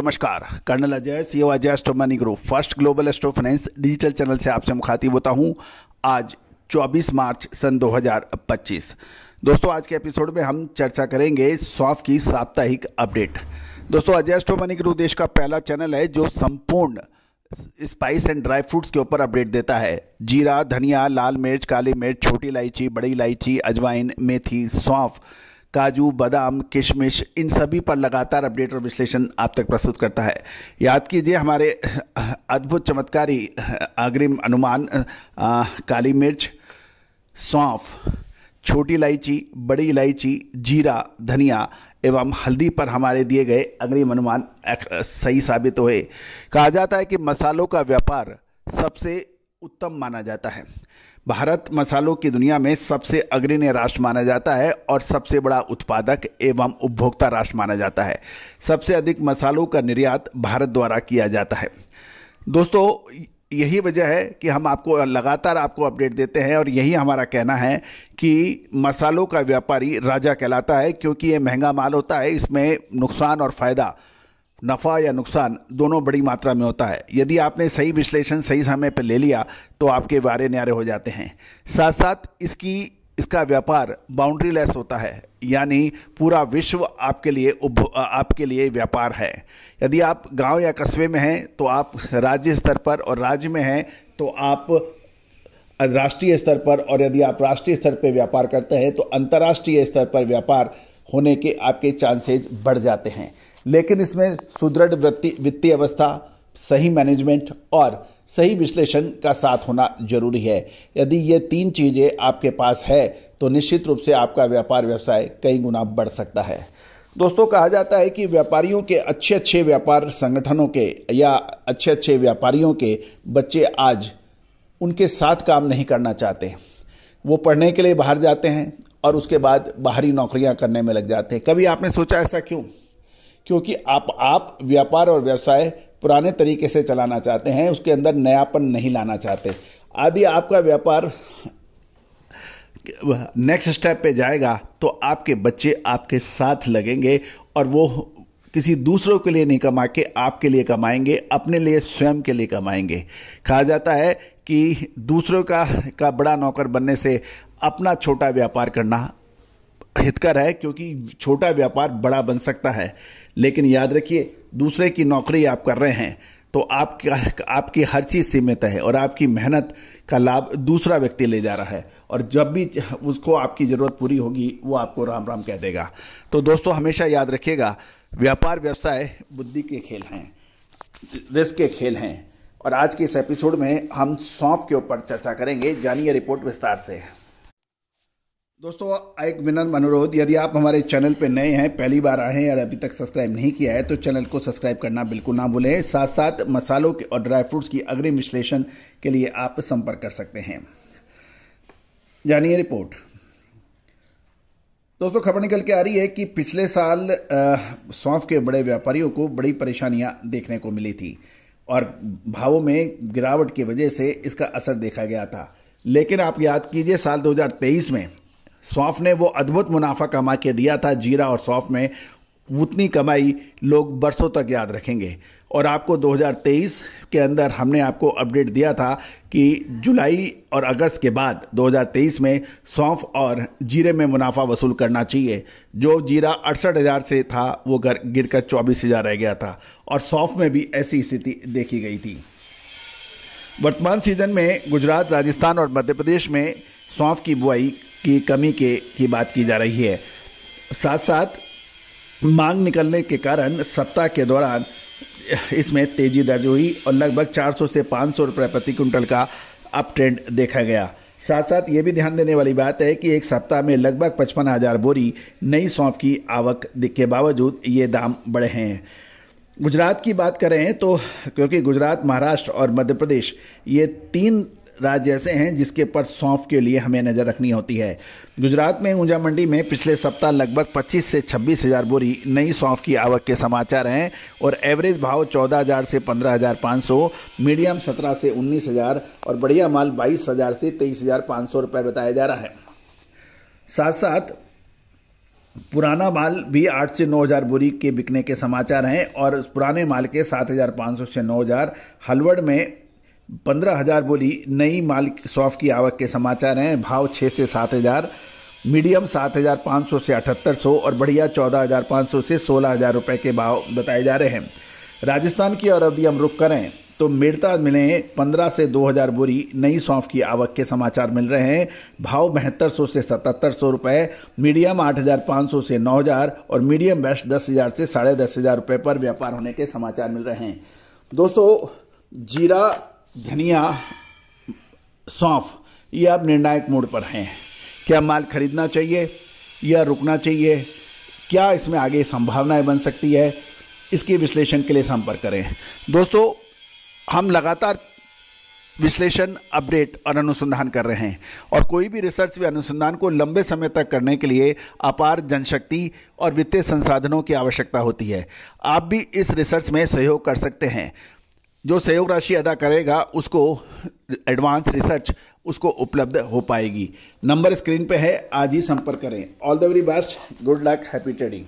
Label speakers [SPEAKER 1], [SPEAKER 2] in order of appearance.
[SPEAKER 1] नमस्कार। Colonel Ajay, CEO Ajay astro money group first global astro finance digital channel से आपसे मुखातिब होता हूं। आज 24 मार्च सन 2025। दोस्तों, आज के एपिसोड में हम चर्चा करेंगे सौंफ की साप्ताहिक अपडेट। दोस्तों, अजय एस्ट्रो मनी ग्रुप देश का पहला चैनल है जो संपूर्ण स्पाइस एंड ड्राई फ्रूट्स के ऊपर अपडेट देता है। जीरा, धनिया, लाल मिर्च, काली मिर्च, छोटी इलायची, बड़ी इलायची, अजवाइन, मेथी, सौंफ, काजू, बादाम, किशमिश, इन सभी पर लगातार अपडेट और विश्लेषण आप तक प्रस्तुत करता है। याद कीजिए हमारे अद्भुत चमत्कारी अग्रिम अनुमान काली मिर्च, सौंफ, छोटी इलायची, बड़ी इलायची, जीरा, धनिया एवं हल्दी पर हमारे दिए गए अग्रिम अनुमान सही साबित हुए। कहा जाता है कि मसालों का व्यापार सबसे उत्तम माना जाता है। भारत मसालों की दुनिया में सबसे अग्रणी राष्ट्र माना जाता है और सबसे बड़ा उत्पादक एवं उपभोक्ता राष्ट्र माना जाता है। सबसे अधिक मसालों का निर्यात भारत द्वारा किया जाता है। दोस्तों, यही वजह है कि हम आपको लगातार अपडेट देते हैं और यही हमारा कहना है कि मसालों का व्यापारी राजा कहलाता है, क्योंकि ये महंगा माल होता है। इसमें नुकसान और फायदा, नफ़ा या नुकसान दोनों बड़ी मात्रा में होता है। यदि आपने सही विश्लेषण सही समय पर ले लिया तो आपके वारे न्यारे हो जाते हैं। साथ साथ इसका व्यापार बाउंड्री लेस होता है, यानी पूरा विश्व आपके लिए व्यापार है। यदि आप गांव या कस्बे में हैं तो आप राज्य स्तर पर, और राज्य में हैं तो आप राष्ट्रीय स्तर पर, और यदि आप राष्ट्रीय स्तर पर व्यापार करते हैं तो अंतर्राष्ट्रीय स्तर पर व्यापार होने के आपके चांसेज बढ़ जाते हैं। लेकिन इसमें सुदृढ़ वित्तीय अवस्था, सही मैनेजमेंट और सही विश्लेषण का साथ होना जरूरी है। यदि ये तीन चीजें आपके पास है तो निश्चित रूप से आपका व्यापार व्यवसाय कई गुना बढ़ सकता है। दोस्तों, कहा जाता है कि व्यापारियों के अच्छे व्यापार संगठनों के या अच्छे व्यापारियों के बच्चे आज उनके साथ काम नहीं करना चाहते। वो पढ़ने के लिए बाहर जाते हैं और उसके बाद बाहरी नौकरियां करने में लग जाते हैं। कभी आपने सोचा ऐसा क्यों? क्योंकि आप व्यापार और व्यवसाय पुराने तरीके से चलाना चाहते हैं, उसके अंदर नयापन नहीं लाना चाहते। यदि आपका व्यापार नेक्स्ट स्टेप पे जाएगा तो आपके बच्चे आपके साथ लगेंगे और वो किसी दूसरों के लिए नहीं कमा के आपके लिए कमाएंगे, अपने लिए स्वयं के लिए कमाएंगे। कहा जाता है कि दूसरों का बड़ा नौकर बनने से अपना छोटा व्यापार करना हितकर है, क्योंकि छोटा व्यापार बड़ा बन सकता है। लेकिन याद रखिए, दूसरे की नौकरी आप कर रहे हैं तो आपकी हर चीज सीमित है और आपकी मेहनत का लाभ दूसरा व्यक्ति ले जा रहा है, और जब भी उसको आपकी जरूरत पूरी होगी वो आपको राम राम कह देगा। तो दोस्तों, हमेशा याद रखिएगा, व्यापार व्यवसाय बुद्धि के खेल हैं, रिस्क के खेल हैं। और आज के इस एपिसोड में हम सौंफ के ऊपर चर्चा करेंगे। जानिए रिपोर्ट विस्तार से। दोस्तों, एक विनम्र अनुरोध, यदि आप हमारे चैनल पर नए हैं, पहली बार आए हैं और अभी तक सब्सक्राइब नहीं किया है तो चैनल को सब्सक्राइब करना बिल्कुल ना भूलें। साथ साथ मसालों के और ड्राई फ्रूट्स की अग्रिम विश्लेषण के लिए आप संपर्क कर सकते हैं। जानिए रिपोर्ट। दोस्तों, खबर निकल के आ रही है कि पिछले साल सौंफ के बड़े व्यापारियों को बड़ी परेशानियां देखने को मिली थी और भावों में गिरावट की वजह से इसका असर देखा गया था। लेकिन आप याद कीजिए, साल 2023 में सौंफ ने वो अद्भुत मुनाफा कमा के दिया था। जीरा और सौंफ में उतनी कमाई लोग बरसों तक याद रखेंगे। और आपको 2023 के अंदर हमने आपको अपडेट दिया था कि जुलाई और अगस्त के बाद 2023 में सौंफ और जीरे में मुनाफा वसूल करना चाहिए। जो जीरा 68,000 से था वो गिरकर 24,000 रह गया था, और सौंफ में भी ऐसी स्थिति देखी गई थी। वर्तमान सीजन में गुजरात, राजस्थान और मध्य प्रदेश में सौंफ की बुआई की कमी की बात की जा रही है। साथ साथ मांग निकलने के कारण सप्ताह के दौरान इसमें तेजी दर्ज हुई और लगभग 400 से 500 रुपये प्रति क्विंटल का अप ट्रेंड देखा गया। साथ साथ ये भी ध्यान देने वाली बात है कि एक सप्ताह में लगभग 55,000 बोरी नई सौंफ की आवक के बावजूद ये दाम बढ़े हैं। गुजरात की बात करें तो, क्योंकि गुजरात, महाराष्ट्र और मध्य प्रदेश ये तीन राज्य ऐसे हैं जिसके पर सौंफ के लिए हमें नज़र रखनी होती है। गुजरात में ऊंझा मंडी में पिछले सप्ताह लगभग 25 से 26,000 बोरी नई सौंफ की आवक के समाचार हैं और एवरेज भाव 14,000 से 15,500, मीडियम 17 से 19,000 और बढ़िया माल 22,000 से 23,500 रुपये बताया जा रहा है। साथ साथ पुराना माल भी 8 से 9,000 बोरी के बिकने के समाचार हैं और पुराने माल के 7,500 से 9,000। हलवड़ में 15,000 बोरी नई माल सौंफ की आवक के समाचार हैं। भाव 6 से 7,000, मीडियम 7,500 से 7,800 और बढ़िया 14,500 से 16,000 रुपए के भाव बताए जा रहे हैं। राजस्थान की और अवधि हम रुख करें तो मेड़ता मिले 15 से 2,000 बोरी नई सौंफ की आवक के समाचार मिल रहे हैं। भाव 7200 से 7,700 रुपए, मीडियम 8,500 से 9,000 और मीडियम बेस्ट 10,000 से 10,500 रुपए पर व्यापार होने के समाचार मिल रहे हैं। दोस्तों, जीरा, धनिया, सौंफ ये अब निर्णायक मोड़ पर हैं। क्या माल खरीदना चाहिए या रुकना चाहिए? क्या इसमें आगे संभावनाएं बन सकती है? इसके विश्लेषण के लिए संपर्क करें। दोस्तों, हम लगातार विश्लेषण, अपडेट और अनुसंधान कर रहे हैं और कोई भी रिसर्च व अनुसंधान को लंबे समय तक करने के लिए अपार जनशक्ति और वित्तीय संसाधनों की आवश्यकता होती है। आप भी इस रिसर्च में सहयोग कर सकते हैं। जो सहयोग राशि अदा करेगा उसको एडवांस रिसर्च उसको उपलब्ध हो पाएगी। नंबर स्क्रीन पे है, आज ही संपर्क करें। All the very best, good luck, happy trading.